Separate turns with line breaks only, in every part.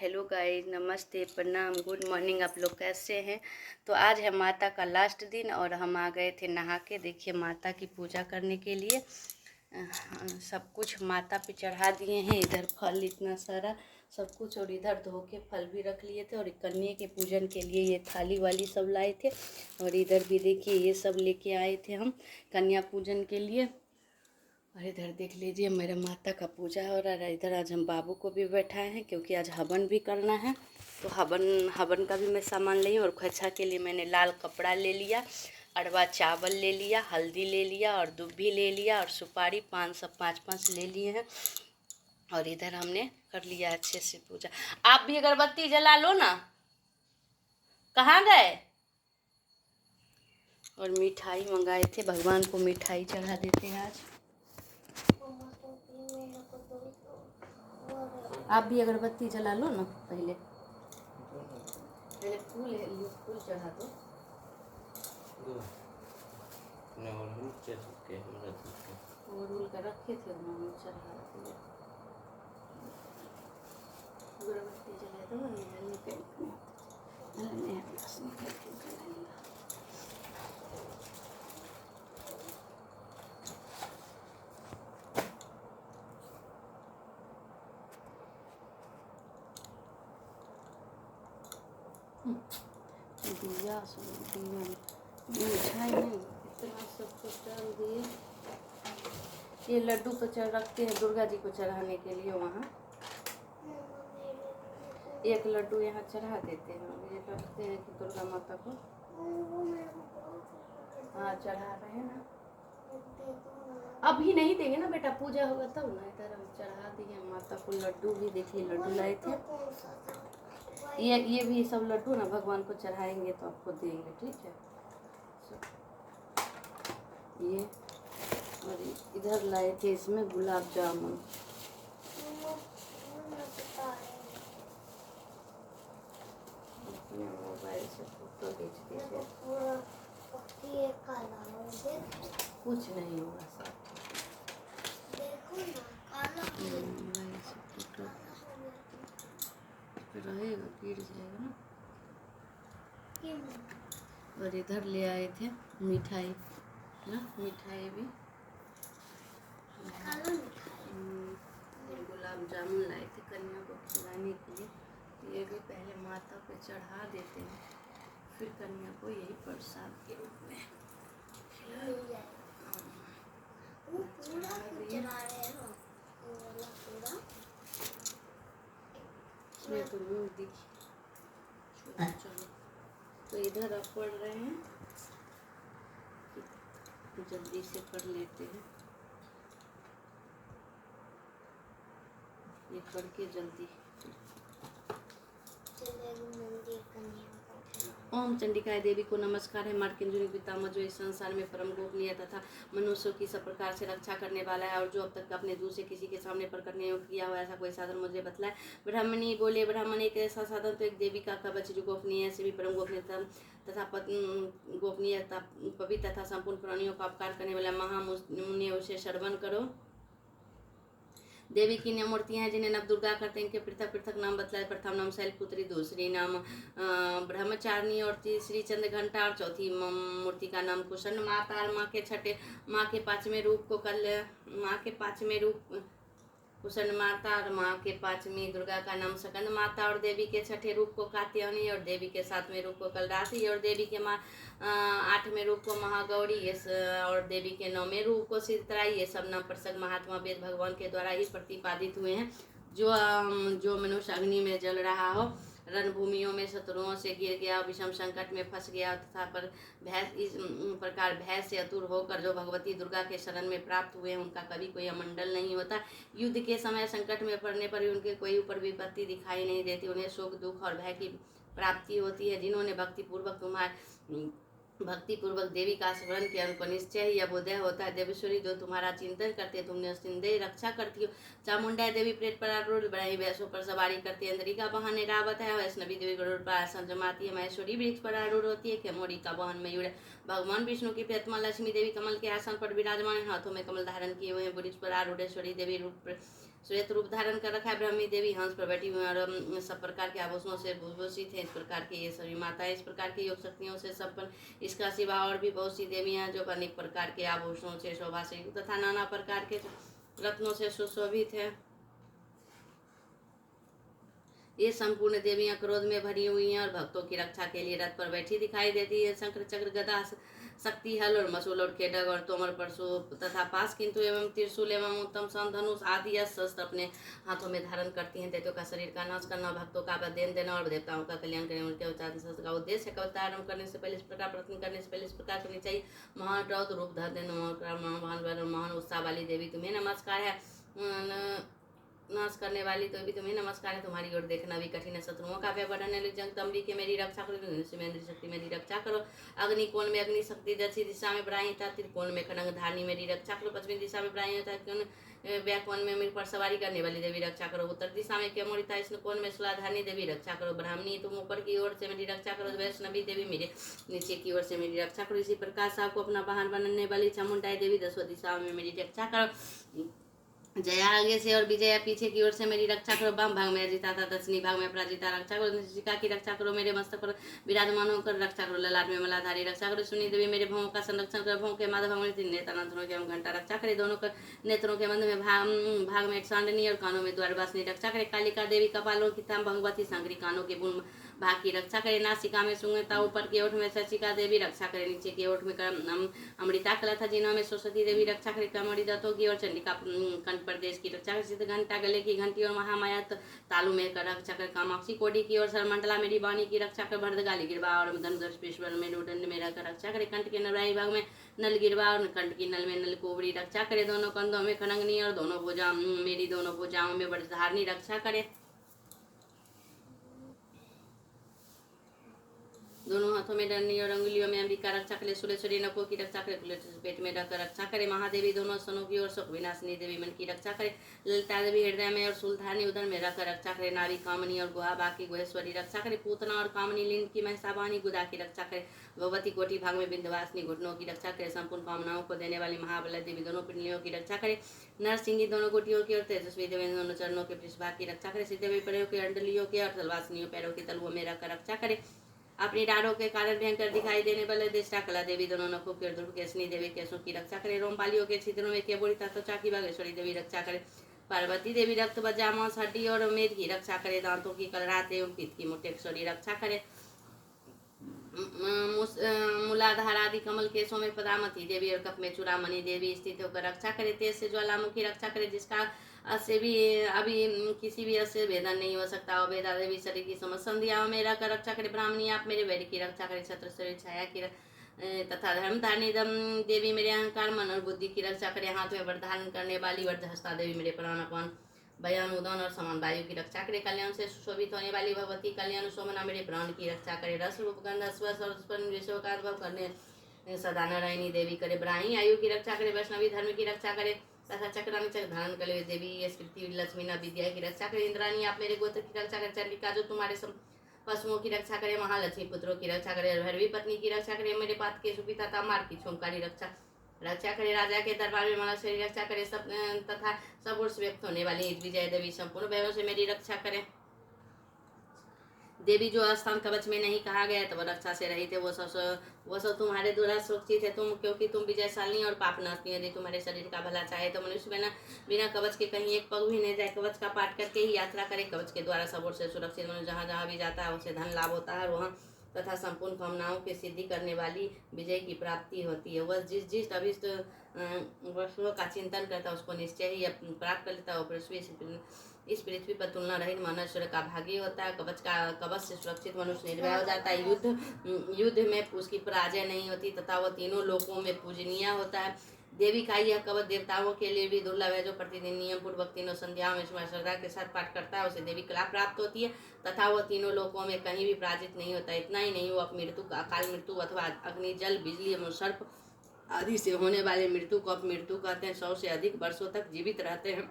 Hello guys, नमस्ते, प्रणाम, good morning. आप लोग कैसे हैं? तो आज है माता का लास्ट दिन और हम आ गए थे नहा के। देखिए माता की पूजा करने के लिए सब कुछ माता पे चढ़ा दिए हैं। इधर फल इतना सारा सब कुछ, और इधर धो के फल भी रख लिए थे। और कन्या के पूजन के लिए ये थाली वाली सब लाए थे। और इधर भी देखिए ये सब लेके आए थे हम कन्या पूजन के लिए। और इधर देख लीजिए मेरे माता का पूजा हो रहा है। इधर आज हम बाबू को भी बैठाए हैं क्योंकि आज हवन भी करना है। तो हवन का भी मैं सामान ली हूँ। और खोइछा के लिए मैंने लाल कपड़ा ले लिया, अरवा चावल ले लिया, हल्दी ले लिया और दुब्भी ले लिया और सुपारी 5 ले लिए हैं। और इधर हमने कर लिया अच्छे से पूजा। आप भी अगरबत्ती जला लो ना। कहाँ गए? और मिठाई मंगाए थे, भगवान को मिठाई चढ़ा देते हैं आज। आप भी अगरबत्ती जला लो ना। पहले फूल चढ़ा दो। और का रखे थे चढ़ा दिए। अगरबत्ती जला दो। दिया मिठाई नहीं, इतना सब कुछ डाल दिए। ये लड्डू तो रखते हैं दुर्गा जी को चढ़ाने के लिए। वहाँ एक लड्डू यहाँ चढ़ा देते हैं। ये रखते हैं कि दुर्गा माता को। हाँ चढ़ा रहे हैं ना। अभी नहीं देंगे ना बेटा, पूजा होगा तब ना। इधर हम चढ़ा दिए माता को लड्डू भी। देखिए लड्डू लाए थे। ये भी सब लड्डू ना भगवान को चढ़ाएंगे तो आपको देंगे, ठीक है। ये और इधर लाए थे इसमें गुलाब जामुन। अपने मोबाइल से फोटो खींचते थे। कुछ नहीं होगा सर, रहेगा, गिर जाएगा ना। और इधर ले आए थे मिठाई ना, मिठाई भी गुलाब जामुन लाए थे कन्या को खिलाने के लिए। ये भी पहले माता पे चढ़ा देते हैं, फिर कन्या को यही प्रसाद के रूप में इसमें तो मुँह दिखी। चलो तो इधर अब पढ़ रहे हैं, जल्दी से पढ़ लेते हैं। ये पढ़ के जल्दी। ओम चंडिकाय देवी को नमस्कार है। मार्कंडेय पितामह जो इस संसार में परम गोपनीय तथा मनुष्यों की सब प्रकार से रक्षा करने वाला है, और जो अब तक अपने दूसरे किसी के सामने प्रकट नहीं किया हुआ ऐसा कोई साधन मुझे बतलाए। ब्राह्मणी बोले, ब्राह्मण एक ऐसा साधन तो एक देवी का कवच जो गोपनीय से भी परम गोपनीय तथा गोपनीयता पवित्र तथा संपूर्ण प्राणियों का अपकार करने वाला महामुनि, उसे श्रवण करो। देवी की मूर्तियां हैं जिन्हें नव दुर्गा करते हैं। इनके पृथक पृथक नाम बतलाए। प्रथम नाम शैलपुत्री, दूसरी नाम ब्रह्मचारिणी और तीसरी चंद्रघंटा और चौथी मूर्ति का नाम कुशन माता। और माँ के पांचवें रूप को कुशन माता और माँ के पांचवी दुर्गा का नाम सकंद माता। और देवी के छठे रूप को कात्यायनी और देवी के सातवें रूप को कलराशि और देवी के आठवें रूप को महागौरी और देवी के नौवें रूप को सिद्धराई। ये सब नाम प्रसंग महात्मा वेद भगवान के द्वारा ही प्रतिपादित हुए हैं। जो मनुष्य अग्नि में जल रहा हो, रणभूमियों में शत्रुओं से गिर गया, विषम संकट में फंस गया तथा इस प्रकार भय से अतुर होकर जो भगवती दुर्गा के शरण में प्राप्त हुए हैं, उनका कभी कोई अमंडल नहीं होता। युद्ध के समय संकट में पड़ने पर भी उनके कोई ऊपर विपत्ति दिखाई नहीं देती। उन्हें शोक, दुख और भय की प्राप्ति होती है। जिन्होंने भक्तिपूर्वक देवी का स्मरण किया, उनको निश्चय ही अभ्युदय होता है। देवेश्वरी जो तुम्हारा चिंतन करते, तुमने निस्संदेह रक्षा करती हो। चामुंडा देवी प्रेत पर आरूढ़, बड़ाई भैंसों पर सवारी करती है। इंद्रिका वाहन ऐरावत है। वैष्णवी देवी गरुड़ पर आसन जमाती है। महेश्वरी वृक्ष पर आरूढ़ होती है। खेमोरी का वाहन मयूर है। भगवान विष्णु की प्रियतमा लक्ष्मी देवी कमल के आसन पर विराजमान है। हाथों में कमल धारण किए हुए हैं। वृक्ष पर आरूढ़ेश्वरी देवी रूप श्वेत रूप धारण कर रखा है। ब्राह्मी देवी हंस पर बैठी हुई और सब प्रकार के आभूषणों से भूषित है। इस प्रकार की ये सभी माताएं इस प्रकार की योग शक्तियों से संपन्न। इसका सिवा और भी बहुत सी देवियां जो अनेक प्रकार के आभूषणों से शोभा से युक्त तथा नाना प्रकार के रत्नों से सुशोभित है। ये संपूर्ण देवियां क्रोध में भरी हुई हैं और भक्तों की रक्षा के लिए रथ पर बैठी दिखाई देती है। शंकर चक्र गदा शक्ति हल और मसूल और खेडग और तोमर परशु तथा पास किंतु एवं त्रिशूल एवं उत्तम सन धनुष आदि शस्त्र अपने हाथों में धारण करती हैं। दैत्यों का शरीर का नाश करना, भक्तों का देन देना और देवताओं का कल्याण करना उनके अवतार का उद्देश्य है। कविता आरंभ करने से पहले इस प्रकार प्रार्थना करने से पहले इस प्रकार करनी चाहिए। महान रौद्र रूप धर महान उत्साह वाली देवी तुम्हें नमस्कार है। नाश करने वाली तो भी तुम्हें नमस्कार है। तुम्हारी ओर देखना भी कठिन है। शत्रुओं का भय बढ़ाने वाली जंग तंबी के मेरी रक्षा करो। इंद्र शक्ति मेरी रक्षा करो। अग्नि कोण में अग्नि शक्ति, दक्षिण दिशा में ब्राह्मी था, त्रिकोण में खड़ंग धारणी मेरी रक्षा करो। पश्चिमी दिशा में ब्राह्मी था, व्याकोण में मेरे पर सवारी करने वाली देवी रक्षा करो। उत्तर दिशा में केमोड़ी था, इस कोण में सुलाधारणी देवी रक्षा करो। ब्राह्मणी तुम ऊपर की ओर से मेरी रक्षा करो। वैष्णवी देवी मेरे नीचे की ओर से मेरी रक्षा करो। इसी प्रकार साहब को अपना वाहन बनने वाली चामुंडाई देवी दसों दिशाओं में मेरी रक्षा करो। जया आगे से और विजया पीछे की ओर से मेरी रक्षा करो। वाम भाग में अजिता था, दक्षिणी भाग में अपराजिता रक्षा करो। शिका की रक्षा करो। मेरे मस्तक पर विराजमान होकर रक्षा करो। ललाट में मलाधारी रक्षा करो। सुनी देवी मेरे भवों का संरक्षण करो। भवों के माधव भवन तीन नेत्रांतरों के घंटा रक्षा करे। दोनों नेत्रों के मध्य में भाग में एक सांडनी और कानों में द्वारवासिनी रक्षा करे। कालिका देवी कपालों की थाम भगवती सांगरी कानों के बुन भाग की रक्षा करे। नासिका में सुंगता, ऊपर की ओठ में शशिका देवी रक्षा करे। नीचे की ओठ में अमृता कला था, जिन्हों में सरस्वती देवी रक्षा करे। कमड़ी दत्तों की और चंडिका कंठ प्रदेश की रक्षा करे। सिद्ध घंटा गले की घंटी और महामाया तालु में कर रक्षा कर। कामाक्षी कोडी की और सरमंडला मेरी वाणी की रक्षा कर। भरदगाली गिरवा और धनुधर में नोदंड में रहकर रक्षा करे। कंठ के नराई भाग में नल गिरवा और कंठ की नल में नल कोबड़ी रक्षा करे। दोनों कंधों में खनंगनी और दोनों भुजा मेरी दोनों भुजाओं में वज्रधारणी रक्षा करे। दोनों हाथों में डंडी और अंगुलियों में अंबिका रक्षा करे। सुलेश्वरी नकों की रक्षा करे। पेट में रखकर रक्षा करे। महादेवी दोनों स्तनों की ओर शोक विनाशिनी देवी मन की रक्षा करे। ललिता देवी हृदय में और सुलधानी उदर में रखकर रक्षा करे। नारी कामनी और गुहा बाकी गुहेश्वरी रक्षा करे। पूतना और कामनी लिंग की महिषावानी गुदा की रक्षा करे। भगवती कोटि भाग में बिंदवासिनी घुटनों की रक्षा करे। संपूर्ण कामनाओं को देने वाली महाबला देवी दोनों पिंडलियों की रक्षा करे। नरसिंही दोनों गोटियों की और तेजस्वी देवी दोनों चरणों के पृष्ठभाग की रक्षा करे। सिद्धि देवी पैरों की अंडलियों की और तलवासिनियों पैरों की तलुओं में रखकर रक्षा करे। अपनी डाढ़ों के कारण भयंकर दिखाई देने वाले देष्टा कला देवी दोनों नखों की और ध्रुव केशनी देवी केशों की रक्षा करे। रोमपालियों के छिद्रों में केवड़ी त्वचा की बागेश्वरी देवी रक्षा करे। पार्वती देवी रक्त बजामांस हड्डी और मेद की रक्षा करे। दांतों की कलरात एवं पीत की मुटेश्वरी रक्षा करे। मूलाधार आदि कमल केशों में पदामती देवी और कप में चूड़ामणि देवी स्थित होकर रक्षा करे। तेज से ज्वालामुखी रक्षा करे, जिसका से भी अभी किसी भी से भेदन नहीं हो सकता। वेदा देवी शरीर की समस्त संध्याओं में रहकर रक्षा करे। ब्राह्मणी आप मेरे वैर की रक्षा करे। छत्र शरीर छाया की तथा धर्मधारिणी देवी मेरे अहंकार मन और बुद्धि की रक्षा करे। हाथ में वरधारण करने वाली वरदहस्ता देवी मेरे प्राणापान भयान उदन और समान वायु की रक्षा करे। कल्याण से सुशोभित होने वाली भगवती कल्याण सोमना मेरे प्राण की रक्षा करे। रस रूप गंध स्पर्श और विषयों का अनुभव करने सदा नारायणी देवी करे। ब्राह्मी आयु की रक्षा करे। वैष्णवी धर्म की रक्षा करे तथा चक्रानी चक्र धारण करे देवी स्कृति लक्ष्मीना विद्या की रक्षा करे। इंद्राणी आप मेरे गोत्र की रक्षा करे। चंडिका जो तुम्हारे पशुओं की रक्षा करे। महालक्ष्मी पुत्रों की रक्षा करे। भैरवी पत्नी की रक्षा करे। मेरे पात के सुपिता तामार की छोमकारी रक्षा करे। राजा के दरबार में मलाश्वरी रक्षा करे। सब तथा सब ओर से व्यक्त होने वाली विजय देवी संपूर्ण वैभव से मेरी रक्षा करे। देवी जो स्थान कवच में नहीं कहा गया तो वह रक्षा से रहित है, वो सब तुम्हारे द्वारा सुरक्षित है। तुम क्योंकि तुम विजयशालिनी और पाप नाशनी, यदि तुम्हारे शरीर का भला चाहे तो मनुष्य बिना कवच के कहीं एक पग भी नहीं जाए। कवच का पाठ करके ही यात्रा करे। कवच के द्वारा सब ओर से सुरक्षित मनुष्य जहाँ जहाँ भी जाता है उसे धन लाभ होता है और वहाँ तथा संपूर्ण कामनाओं की सिद्धि करने वाली विजय की प्राप्ति होती है। वह जिस अभिष्ट वस्तुओं का चिंतन करता है उसको निश्चय ही प्राप्त कर लेता है। इस पृथ्वी पर तुलना रहित मनुष्य का भागी होता है। कवच से सुरक्षित मनुष्य निर्भय हो जाता है। युद्ध में उसकी पराजय नहीं होती तथा वह तीनों लोकों में पूजनीय होता है। देवी का यह कवच देवताओं के लिए भी दुर्लभ है। जो प्रतिदिन नियम पूर्वक तीनों संध्याओं में श्रद्धा के साथ पाठ करता है उसे देवी कला प्राप्त होती है तथा वह तीनों लोकों में कहीं भी पराजित नहीं होता। इतना ही नहीं, वो मृत्यु अकाल मृत्यु अथवा अग्नि जल बिजली एवं सर्प आदि से होने वाले मृत्यु को अपमृत्यु कहते हैं। 100 से अधिक वर्षों तक जीवित रहते हैं।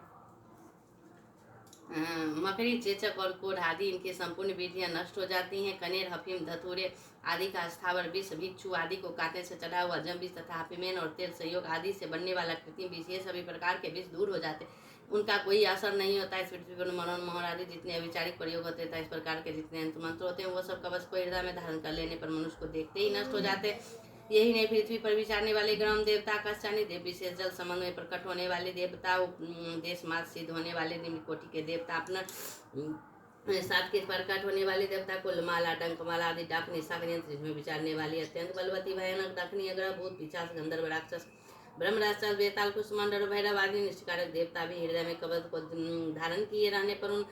मकड़ी, चेचक और कोढ़ आदि इनकी संपूर्ण विधियां नष्ट हो जाती हैं। कनेर, हफीम, धतूरे आदि का स्थावर विष, भिक्षु आदि को काटने से चढ़ा हुआ जम विष तथा हफीमेन और तेल संयोग आदि से बनने वाला कृत्रिम विष, ये सभी प्रकार के विष दूर हो जाते। उनका कोई असर नहीं होता है। इस पृथ्वी पर मनोहर आदि जितने अविचारिक प्रयोग होते हैं, इस प्रकार के जितने मंत्र होते हैं, वो सब कवच को हृदय में धारण कर लेने पर मनुष्य को देखते ही नष्ट हो जाते। यही नहीं, पृथ्वी पर विचारने वाले ग्राम देवता, आकाशचानी देव, विशेष जल संबंध में प्रकट होने वाले देवता, देश मात सिद्ध होने वाले निम्न कोटि के देवता, अपना सात के प्रकट होने वाले देवता, कुलमाला, डंकमाला आदि डाकनी सागनियंत्र, जिसमें विचारने वाली अत्यंत बलवती भयानक डाकनी, अग्रह, भूत, पिशाच, गंधर्व, राक्षस, ब्रह्म, राक्षस, बेताल, कुष्मांडर, भैरव आदि निष्कारक देवता भी हृदय में कवच को धारण किए रहने पर उन